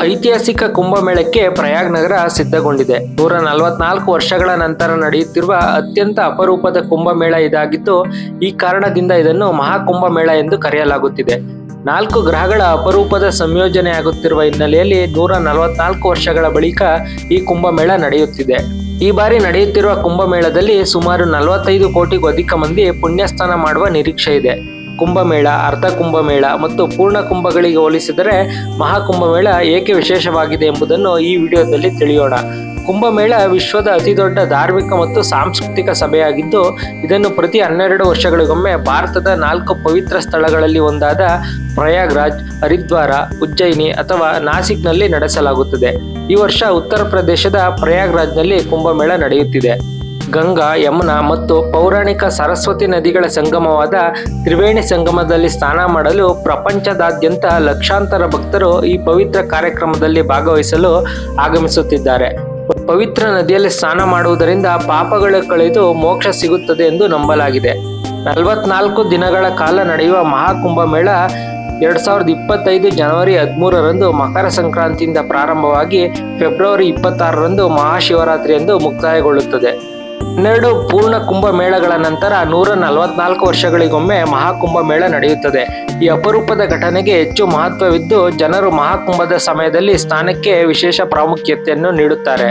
ಐತಿಹಾಸಿಕ ಕುಂಭಮೇಳಕ್ಕೆ ಪ್ರಯಾಗ್ ನಗರ ಸಿದ್ಧಗೊಂಡಿದೆ. 144 ವರ್ಷಗಳ ನಂತರ ನಡೆಯುತ್ತಿರುವ ಅತ್ಯಂತ ಅಪರೂಪದ ಕುಂಭಮೇಳ ಇದಾಗಿದ್ದು, ಈ ಕಾರಣದಿಂದ ಇದನ್ನು ಮಹಾಕುಂಭಮೇಳ ಎಂದು ಕರೆಯಲಾಗುತ್ತಿದೆ. 4 ಗ್ರಹಗಳ ಅಪರೂಪದ ಸಂಯೋಜನೆಯಾಗುತ್ತಿರುವ ಹಿನ್ನೆಲೆಯಲ್ಲಿ 144 ವರ್ಷಗಳ ಬಳಿಕ ಈ ಕುಂಭಮೇಳ ನಡೆಯುತ್ತಿದೆ. ಈ ಬಾರಿ ನಡೆಯುತ್ತಿರುವ ಕುಂಭಮೇಳದಲ್ಲಿ ಸುಮಾರು 45 ಕೋಟಿಗೂ ಅಧಿಕ ಮಂದಿ ಪುಣ್ಯಸ್ನಾನ ಮಾಡುವ ನಿರೀಕ್ಷೆ ಇದೆ. ಕುಂಭಮೇಳ, ಅರ್ಧ ಕುಂಭಮೇಳ ಮತ್ತು ಪೂರ್ಣ ಕುಂಭಗಳಿಗೆ ಹೋಲಿಸಿದರೆ ಮಹಾಕುಂಭಮೇಳ ಏಕೆ ವಿಶೇಷವಾಗಿದೆ ಎಂಬುದನ್ನು ಈ ವಿಡಿಯೋದಲ್ಲಿ ತಿಳಿಯೋಣ. ಕುಂಭಮೇಳ ವಿಶ್ವದ ಅತಿದೊಡ್ಡ ಧಾರ್ಮಿಕ ಮತ್ತು ಸಾಂಸ್ಕೃತಿಕ ಸಭೆಯಾಗಿದ್ದು, ಇದನ್ನು ಪ್ರತಿ 12 ವರ್ಷಗಳಿಗೊಮ್ಮೆ ಭಾರತದ 4 ಪವಿತ್ರ ಸ್ಥಳಗಳಲ್ಲಿ ಒಂದಾದ ಪ್ರಯಾಗ್ರಾಜ್, ಹರಿದ್ವಾರ, ಉಜ್ಜಯಿನಿ ಅಥವಾ ನಾಸಿಕ್ನಲ್ಲಿ ನಡೆಸಲಾಗುತ್ತದೆ. ಈ ವರ್ಷ ಉತ್ತರ ಪ್ರದೇಶದ ಪ್ರಯಾಗ್ರಾಜ್ನಲ್ಲಿ ಕುಂಭಮೇಳ ನಡೆಯುತ್ತಿದೆ. ಗಂಗಾ, ಯಮುನಾ ಮತ್ತು ಪೌರಾಣಿಕ ಸರಸ್ವತಿ ನದಿಗಳ ಸಂಗಮವಾದ ತ್ರಿವೇಣಿ ಸಂಗಮದಲ್ಲಿ ಸ್ನಾನ ಮಾಡಲು ಪ್ರಪಂಚದಾದ್ಯಂತ ಲಕ್ಷಾಂತರ ಭಕ್ತರು ಈ ಪವಿತ್ರ ಕಾರ್ಯಕ್ರಮದಲ್ಲಿ ಭಾಗವಹಿಸಲು ಆಗಮಿಸುತ್ತಿದ್ದಾರೆ. ಪವಿತ್ರ ನದಿಯಲ್ಲಿ ಸ್ನಾನ ಮಾಡುವುದರಿಂದ ಪಾಪಗಳು ಕಳೆದು ಮೋಕ್ಷ ಸಿಗುತ್ತದೆ ಎಂದು ನಂಬಲಾಗಿದೆ. 44 ದಿನಗಳ ಕಾಲ ನಡೆಯುವ ಮಹಾಕುಂಭಮೇಳ 2025 ಜನವರಿ 13ರಂದು ಮಕರ ಸಂಕ್ರಾಂತಿಯಿಂದ ಪ್ರಾರಂಭವಾಗಿ ಫೆಬ್ರವರಿ 26ರಂದು ಮಹಾಶಿವರಾತ್ರಿಯಂದು ಮುಕ್ತಾಯಗೊಳ್ಳುತ್ತದೆ. 12 ಪೂರ್ಣ ಕುಂಭಮೇಳಗಳ ನಂತರ 144 ವರ್ಷಗಳಿಗೊಮ್ಮೆ ಮಹಾಕುಂಭಮೇಳ ನಡೆಯುತ್ತದೆ. ಈ ಅಪರೂಪದ ಘಟನೆಗೆ ಹೆಚ್ಚು ಮಹತ್ವವಿದ್ದು, ಜನರು ಮಹಾಕುಂಭದ ಸಮಯದಲ್ಲಿ ಸ್ನಾನಕ್ಕೆ ವಿಶೇಷ ಪ್ರಾಮುಖ್ಯತೆಯನ್ನು ನೀಡುತ್ತಾರೆ.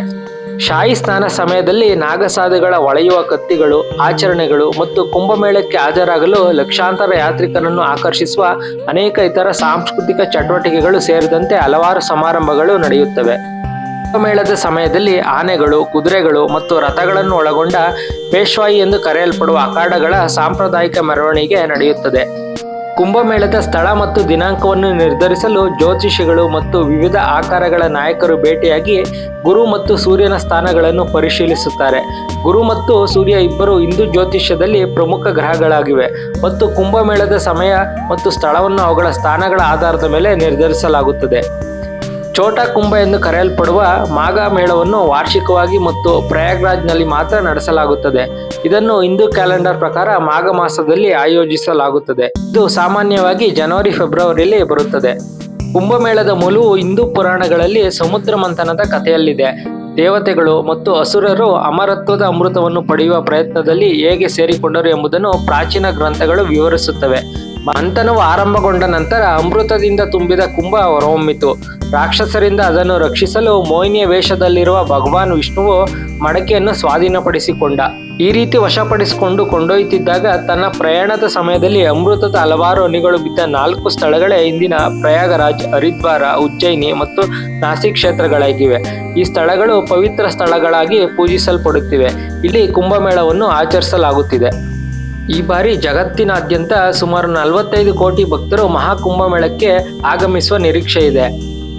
ಶಾಹಿ ಸ್ನಾನ ಸಮಯದಲ್ಲಿ ನಾಗಸಾಧುಗಳ ಹೊಳೆಯುವ ಕತ್ತಿಗಳು, ಆಚರಣೆಗಳು ಮತ್ತು ಕುಂಭಮೇಳಕ್ಕೆ ಹಾಜರಾಗಲು ಲಕ್ಷಾಂತರ ಯಾತ್ರಿಕರನ್ನು ಆಕರ್ಷಿಸುವ ಅನೇಕ ಇತರ ಸಾಂಸ್ಕೃತಿಕ ಚಟುವಟಿಕೆಗಳು ಸೇರಿದಂತೆ ಹಲವಾರು ಸಮಾರಂಭಗಳು ನಡೆಯುತ್ತವೆ. ಕುಂಭಮೇಳದ ಸಮಯದಲ್ಲಿ ಆನೆಗಳು, ಕುದುರೆಗಳು ಮತ್ತು ರಥಗಳನ್ನು ಒಳಗೊಂಡ ಪೇಶ್ವಾಯಿ ಎಂದು ಕರೆಯಲ್ಪಡುವ ಅಖಾಡಗಳ ಸಾಂಪ್ರದಾಯಿಕ ಮೆರವಣಿಗೆ ನಡೆಯುತ್ತದೆ. ಕುಂಭಮೇಳದ ಸ್ಥಳ ಮತ್ತು ದಿನಾಂಕವನ್ನು ನಿರ್ಧರಿಸಲು ಜ್ಯೋತಿಷಿಗಳು ಮತ್ತು ವಿವಿಧ ಆಕಾರಗಳ ನಾಯಕರು ಭೇಟಿಯಾಗಿ ಗುರು ಮತ್ತು ಸೂರ್ಯನ ಸ್ಥಾನಗಳನ್ನು ಪರಿಶೀಲಿಸುತ್ತಾರೆ. ಗುರು ಮತ್ತು ಸೂರ್ಯ ಇಬ್ಬರು ಹಿಂದೂ ಜ್ಯೋತಿಷ್ಯದಲ್ಲಿ ಪ್ರಮುಖ ಗ್ರಹಗಳಾಗಿವೆ ಮತ್ತು ಕುಂಭಮೇಳದ ಸಮಯ ಮತ್ತು ಸ್ಥಳವನ್ನು ಅವುಗಳ ಸ್ಥಾನಗಳ ಆಧಾರದ ಮೇಲೆ ನಿರ್ಧರಿಸಲಾಗುತ್ತದೆ. ಛೋಟಾ ಕುಂಭ ಎಂದು ಕರೆಯಲ್ಪಡುವ ಮಾಘ ಮೇಳವನ್ನು ವಾರ್ಷಿಕವಾಗಿ ಮತ್ತು ಪ್ರಯಾಗ್ರಾಜ್ನಲ್ಲಿ ಮಾತ್ರ ನಡೆಸಲಾಗುತ್ತದೆ. ಇದನ್ನು ಹಿಂದೂ ಕ್ಯಾಲೆಂಡರ್ ಪ್ರಕಾರ ಮಾಘ ಮಾಸದಲ್ಲಿ ಆಯೋಜಿಸಲಾಗುತ್ತದೆ. ಇದು ಸಾಮಾನ್ಯವಾಗಿ ಜನವರಿ ಫೆಬ್ರವರಿಯಲ್ಲಿ ಬರುತ್ತದೆ. ಕುಂಭಮೇಳದ ಮೂಲವು ಹಿಂದೂ ಪುರಾಣಗಳಲ್ಲಿ ಸಮುದ್ರ ಮಂಥನದ ಕಥೆಯಲ್ಲಿದೆ. ದೇವತೆಗಳು ಮತ್ತು ಅಸುರರು ಅಮರತ್ವದ ಅಮೃತವನ್ನು ಪಡೆಯುವ ಪ್ರಯತ್ನದಲ್ಲಿ ಹೇಗೆ ಸೇರಿಕೊಂಡರು ಎಂಬುದನ್ನು ಪ್ರಾಚೀನ ಗ್ರಂಥಗಳು ವಿವರಿಸುತ್ತವೆ. ಮಂಥನವು ಆರಂಭಗೊಂಡ ನಂತರ ಅಮೃತದಿಂದ ತುಂಬಿದ ಕುಂಭ ಹೊರಹೊಮ್ಮಿತು. ರಾಕ್ಷಸರಿಂದ ಅದನ್ನು ರಕ್ಷಿಸಲು ಮೋಹಿನಿಯ ವೇಷದಲ್ಲಿರುವ ಭಗವಾನ್ ವಿಷ್ಣುವು ಮಡಕೆಯನ್ನು ಸ್ವಾಧೀನಪಡಿಸಿಕೊಂಡ. ಈ ರೀತಿ ವಶಪಡಿಸಿಕೊಂಡು ಕೊಂಡೊಯ್ಯುತ್ತಿದ್ದಾಗ ತನ್ನ ಪ್ರಯಾಣದ ಸಮಯದಲ್ಲಿ ಅಮೃತದ ಹಲವಾರು ಹನಿಗಳು ಬಿದ್ದ 4 ಸ್ಥಳಗಳೇ ಇಂದಿನ ಪ್ರಯಾಗರಾಜ್, ಹರಿದ್ವಾರ, ಉಜ್ಜಯಿನಿ ಮತ್ತು ನಾಸಿಕ್ ಕ್ಷೇತ್ರಗಳಾಗಿವೆ. ಈ ಸ್ಥಳಗಳು ಪವಿತ್ರ ಸ್ಥಳಗಳಾಗಿ ಪೂಜಿಸಲ್ಪಡುತ್ತಿವೆ. ಇಲ್ಲಿ ಕುಂಭಮೇಳವನ್ನು ಆಚರಿಸಲಾಗುತ್ತಿದೆ. ಈ ಬಾರಿ ಜಗತ್ತಿನಾದ್ಯಂತ ಸುಮಾರು 45 ಕೋಟಿ ಭಕ್ತರು ಮಹಾಕುಂಭಮೇಳಕ್ಕೆ ಆಗಮಿಸುವ ನಿರೀಕ್ಷೆ ಇದೆ.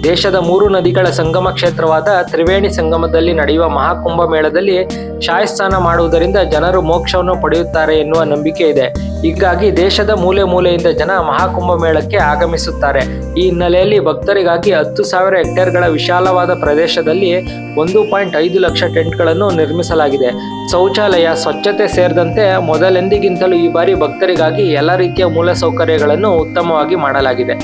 ದೇಶದ 3 ನದಿಗಳ ಸಂಗಮ ಕ್ಷೇತ್ರವಾದ ತ್ರಿವೇಣಿ ಸಂಗಮದಲ್ಲಿ ನಡೆಯುವ ಮಹಾಕುಂಭಮೇಳದಲ್ಲಿ ಶಾಹಿ ಸ್ನಾನ ಮಾಡುವುದರಿಂದ ಜನರು ಮೋಕ್ಷವನ್ನು ಪಡೆಯುತ್ತಾರೆ ಎನ್ನುವ ನಂಬಿಕೆ ಇದೆ. ಹೀಗಾಗಿ ದೇಶದ ಮೂಲೆ ಮೂಲೆಯಿಂದ ಜನ ಮಹಾಕುಂಭಮೇಳಕ್ಕೆ ಆಗಮಿಸುತ್ತಾರೆ. ಈ ಹಿನ್ನೆಲೆಯಲ್ಲಿ ಭಕ್ತರಿಗಾಗಿ 10,000 ಹೆಕ್ಟೇರ್ಗಳ ವಿಶಾಲವಾದ ಪ್ರದೇಶದಲ್ಲಿ 1.5 ಲಕ್ಷ ಟೆಂಟ್ಗಳನ್ನು ನಿರ್ಮಿಸಲಾಗಿದೆ. ಶೌಚಾಲಯ, ಸ್ವಚ್ಛತೆ ಸೇರಿದಂತೆ ಮೊದಲೆಂದಿಗಿಂತಲೂ ಈ ಬಾರಿ ಭಕ್ತರಿಗಾಗಿ ಎಲ್ಲ ರೀತಿಯ ಮೂಲಸೌಕರ್ಯಗಳನ್ನು ಉತ್ತಮವಾಗಿ ಮಾಡಲಾಗಿದೆ.